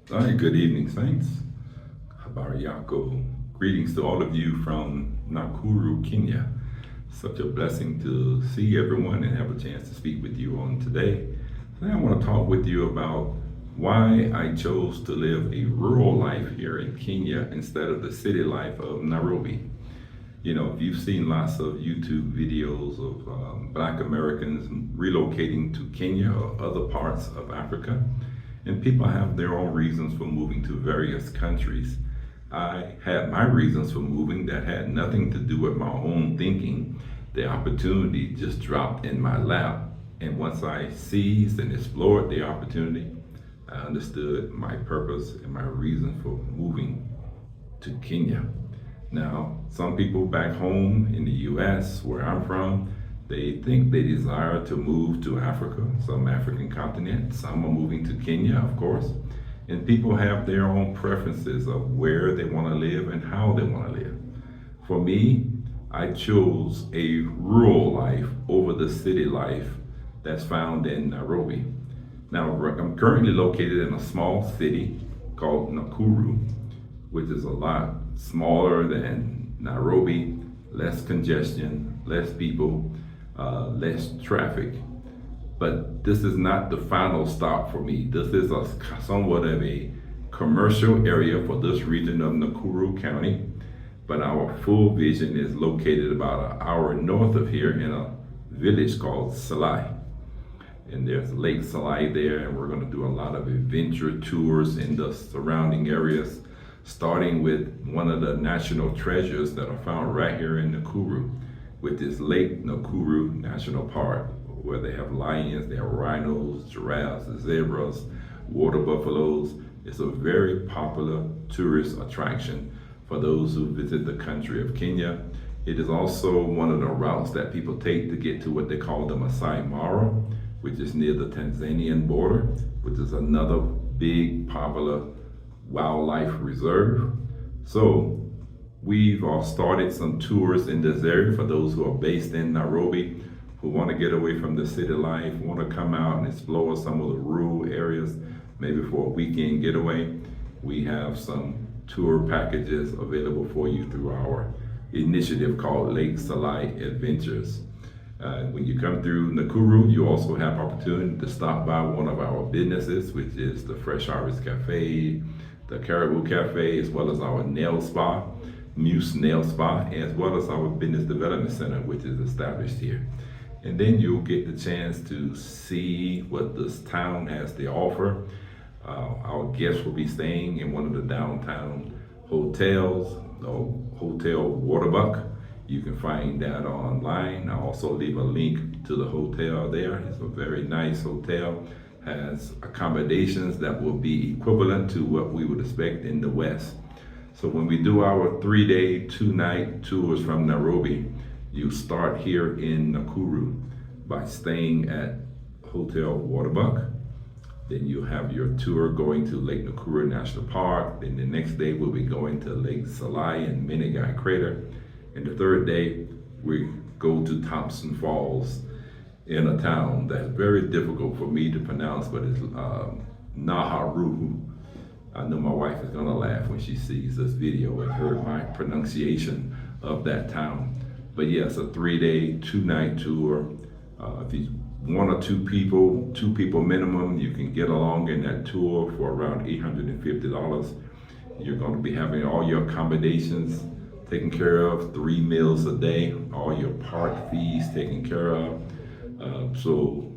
Hi, good evening, Saints. Habari Yako. Greetings to all of you from Nakuru, Kenya. Such a blessing to see everyone and have a chance to speak with you on today. Today I want to talk with you about why I chose to live a rural life here in Kenya instead of the city life of Nairobi. You know, if you've seen lots of YouTube videos of Black Americans relocating to Kenya or other parts of Africa, and people have their own reasons for moving to various countries. I had my reasons for moving that had nothing to do with my own thinking. The opportunity just dropped in my lap. And once I seized and explored the opportunity, I understood my purpose and my reason for moving to Kenya. Now, some people back home in the US, where I'm from, they think they desire to move to Africa, some African continent. Some are moving to Kenya, of course. And people have their own preferences of where they want to live and how they want to live. For me, I chose a rural life over the city life that's found in Nairobi. Now, I'm currently located in a small city called Nakuru, which is a lot smaller than Nairobi, less congestion, less people, less traffic. But this is not the final stop for me. This is somewhat of a commercial area for this region of Nakuru County. But our full vision is located about an hour north of here in a village called Salai. And there's Lake Salai there, and we're going to do a lot of adventure tours in the surrounding areas, starting with one of the national treasures that are found right here in Nakuru, with this Lake Nakuru National Park, where they have lions, they have rhinos, giraffes, zebras, water buffaloes. It's a very popular tourist attraction for those who visit the country of Kenya. It is also one of the routes that people take to get to what they call the Masai Mara, which is near the Tanzanian border, which is another big popular wildlife reserve. So we've started some tours in this area for those who are based in Nairobi, who want to get away from the city life, want to come out and explore some of the rural areas, maybe for a weekend getaway. We have some tour packages available for you through our initiative called Lake Salai Adventures. When you come through Nakuru, you also have opportunity to stop by one of our businesses, which is the Fresh Harvest Cafe, the Caribou Cafe, as well as our nail spa, Muse Nail Spa, as well as our Business Development Center, which is established here. And then you'll get the chance to see what this town has to offer. Our guests will be staying in one of the downtown hotels, the Hotel Waterbuck. You can find that online. I'll also leave a link to the hotel there. It's a very nice hotel. Has accommodations that will be equivalent to what we would expect in the West. So when we do our 3-day, 2-night tours from Nairobi, you start here in Nakuru by staying at Hotel Waterbuck. Then you have your tour going to Lake Nakuru National Park. Then the next day we'll be going to Lake Salai and Menengai Crater. And the third day we go to Thompson Falls in a town that's very difficult for me to pronounce, but it's Naharu. I know my wife is gonna laugh when she sees this video and heard my pronunciation of that town. But yes, a 3-day, 2-night tour. If you one or two people minimum, you can get along in that tour for around $850. You're gonna be having all your accommodations taken care of, 3 meals a day, all your park fees taken care of. So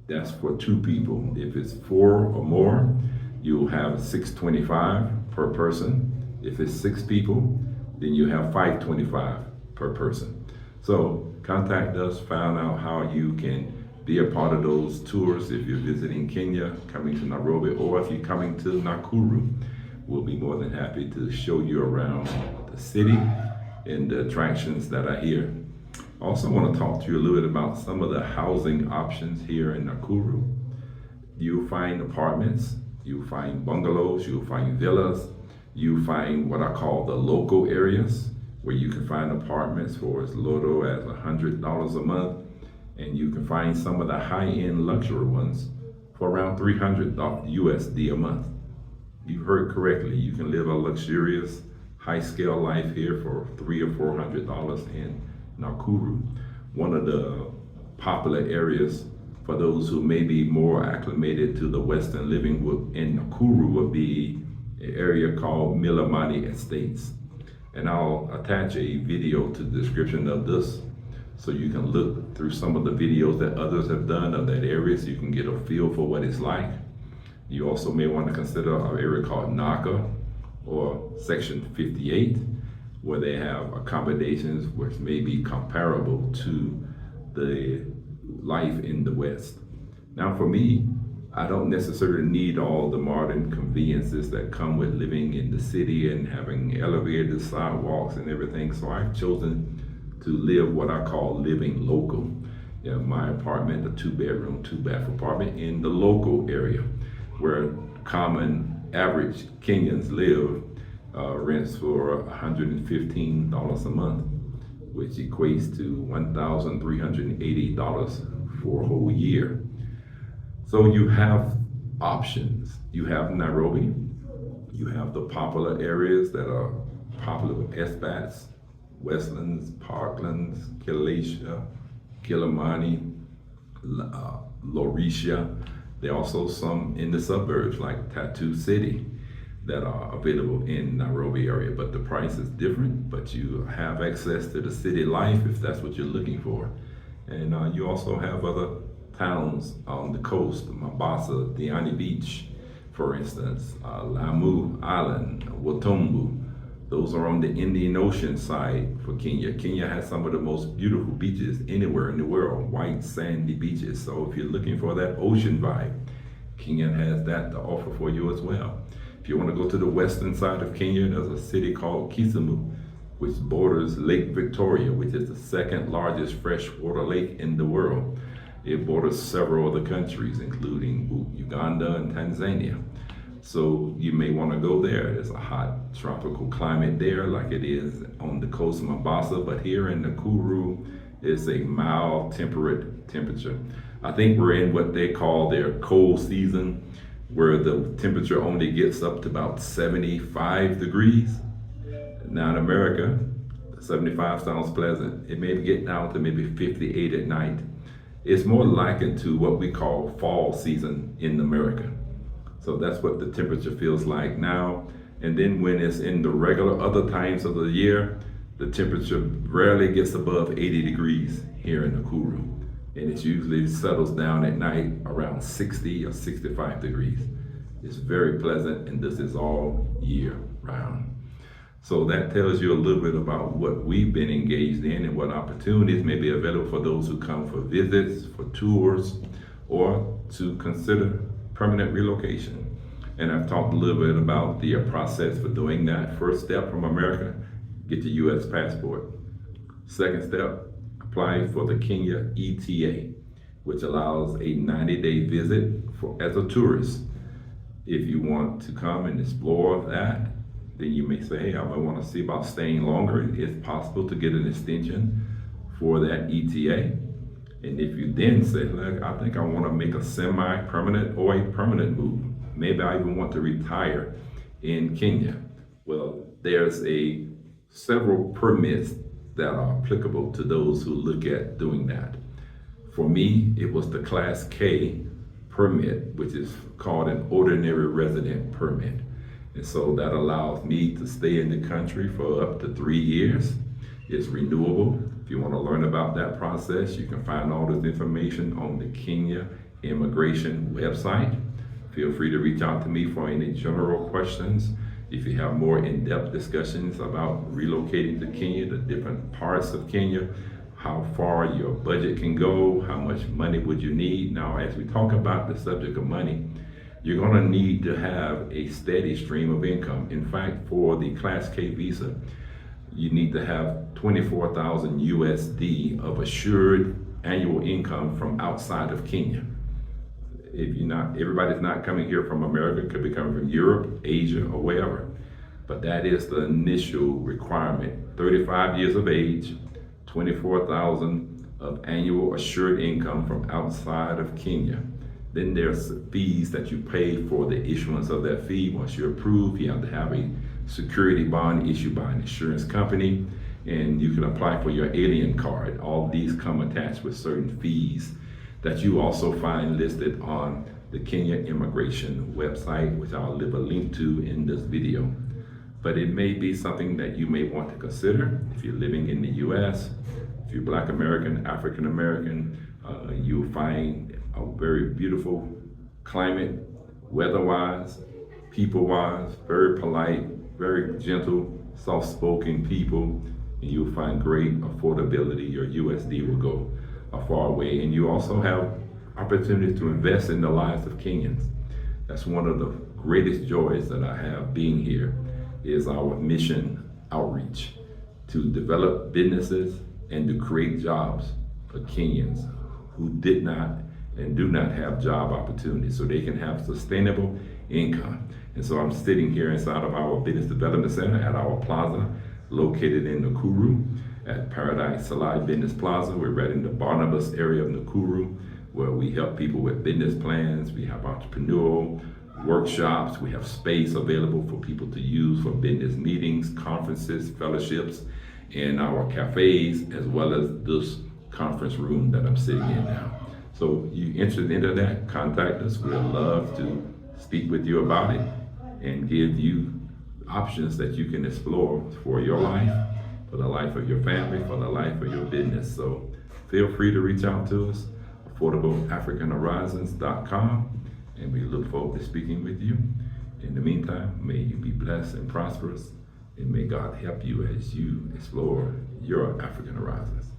that's for 2 people. If it's 4 or more, you'll have $625 per person. If it's 6 people, then you have $525 per person. So contact us, find out how you can be a part of those tours if you're visiting Kenya, coming to Nairobi, or if you're coming to Nakuru. We'll be more than happy to show you around the city and the attractions that are here. I also want to talk to you a little bit about some of the housing options here in Nakuru. You'll find apartments, you'll find bungalows, you'll find villas, you'll find what I call the local areas, where you can find apartments for as little as $100 a month, and you can find some of the high-end luxury ones for around $300 USD a month. You heard correctly. You can live a luxurious, high-scale life here for $300 or $400 in Nakuru, one of the popular areas for those who may be more acclimated to the Western living in Nakuru would be an area called Millimani Estates. And I'll attach a video to the description of this so you can look through some of the videos that others have done of that area so you can get a feel for what it's like. You also may want to consider an area called Naka or Section 58, where they have accommodations which may be comparable to the life in the West. Now for me, I don't necessarily need all the modern conveniences that come with living in the city and having elevators, sidewalks, and everything. So I've chosen to live what I call living local. You know, my apartment, a 2-bedroom, 2-bath apartment in the local area where common average Kenyans live, rents for $115 a month, which equates to $1,380 for a whole year. So you have options. You have Nairobi, you have the popular areas that are popular with expats, Westlands, Parklands, Kilisha, Kilimani, Lauricia. There are also some in the suburbs like Tattoo City that are available in Nairobi area, but the price is different, but you have access to the city life if that's what you're looking for. And you also have other towns on the coast, Mombasa, Diani Beach, for instance, Lamu Island, Watumbu. Those are on the Indian Ocean side for Kenya. Kenya has some of the most beautiful beaches anywhere in the world, white sandy beaches. So if you're looking for that ocean vibe, Kenya has that to offer for you as well. If you want to go to the western side of Kenya, there's a city called Kisumu, which borders Lake Victoria, which is the second largest freshwater lake in the world. It borders several other countries, including Uganda and Tanzania. So you may want to go there. There's a hot tropical climate there like it is on the coast of Mombasa, but here in Nakuru, it's a mild, temperate temperature. I think we're in what they call their cold season, where the temperature only gets up to about 75 degrees. Now in America, 75 sounds pleasant. It may get down to maybe 58 at night. It's more likened to what we call fall season in America. So that's what the temperature feels like now. And then when it's in the regular other times of the year, the temperature rarely gets above 80 degrees here in Nakuru. And it usually settles down at night around 60 or 65 degrees. It's very pleasant, and this is all year round. So that tells you a little bit about what we've been engaged in and what opportunities may be available for those who come for visits, for tours, or to consider permanent relocation. And I've talked a little bit about the process for doing that. First step from America, get your U.S. passport. Second step, apply for the Kenya ETA, which allows a 90-day visit as a tourist. If you want to come and explore that, then you may say, hey, I might want to see about staying longer. It's possible to get an extension for that ETA. And if you then say, look, I think I want to make a semi-permanent or a permanent move, maybe I even want to retire in Kenya. Well, there's several permits that are applicable to those who look at doing that. For me, it was the Class K permit, which is called an ordinary resident permit. And so that allows me to stay in the country for up to 3 years. It's renewable. If you want to learn about that process, you can find all this information on the Kenya immigration website. Feel free to reach out to me for any general questions. If you have more in-depth discussions about relocating to Kenya, the different parts of Kenya, how far your budget can go, how much money would you need. Now, as we talk about the subject of money, you're going to need to have a steady stream of income. In fact, for the Class K visa, you need to have 24,000 USD of assured annual income from outside of Kenya. If you're not, everybody's not coming here from America, could be coming from Europe, Asia, or wherever. But that is the initial requirement. 35 years of age, 24,000 of annual assured income from outside of Kenya. Then there's fees that you pay for the issuance of that fee. Once you're approved, you have to have a security bond issued by an insurance company, and you can apply for your alien card. All these come attached with certain fees that you also find listed on the Kenya immigration website, which I'll leave a link to in this video. But it may be something that you may want to consider if you're living in the US. If you're Black American, African American, you'll find a very beautiful climate, weather-wise, people-wise, very polite, very gentle, soft-spoken people, and you'll find great affordability. Your USD will go a far way, and you also have opportunity to invest in the lives of Kenyans. That's one of the greatest joys that I have being here, is our mission outreach to develop businesses and to create jobs for Kenyans who did not and do not have job opportunities, so they can have sustainable income. And so I'm sitting here inside of our Business Development Center at our plaza located in Nakuru at Paradise Salai Business Plaza. We're right in the Barnabas area of Nakuru, where we help people with business plans. We have entrepreneurial workshops. We have space available for people to use for business meetings, conferences, fellowships, and our cafes, as well as this conference room that I'm sitting in now. So you interested into that, contact us. We'd love to speak with you about it and give you options that you can explore for your life, for the life of your family, for the life of your business. So feel free to reach out to us, affordableafricanhorizons.com, and we look forward to speaking with you. In the meantime, may you be blessed and prosperous, and may God help you as you explore your African horizons.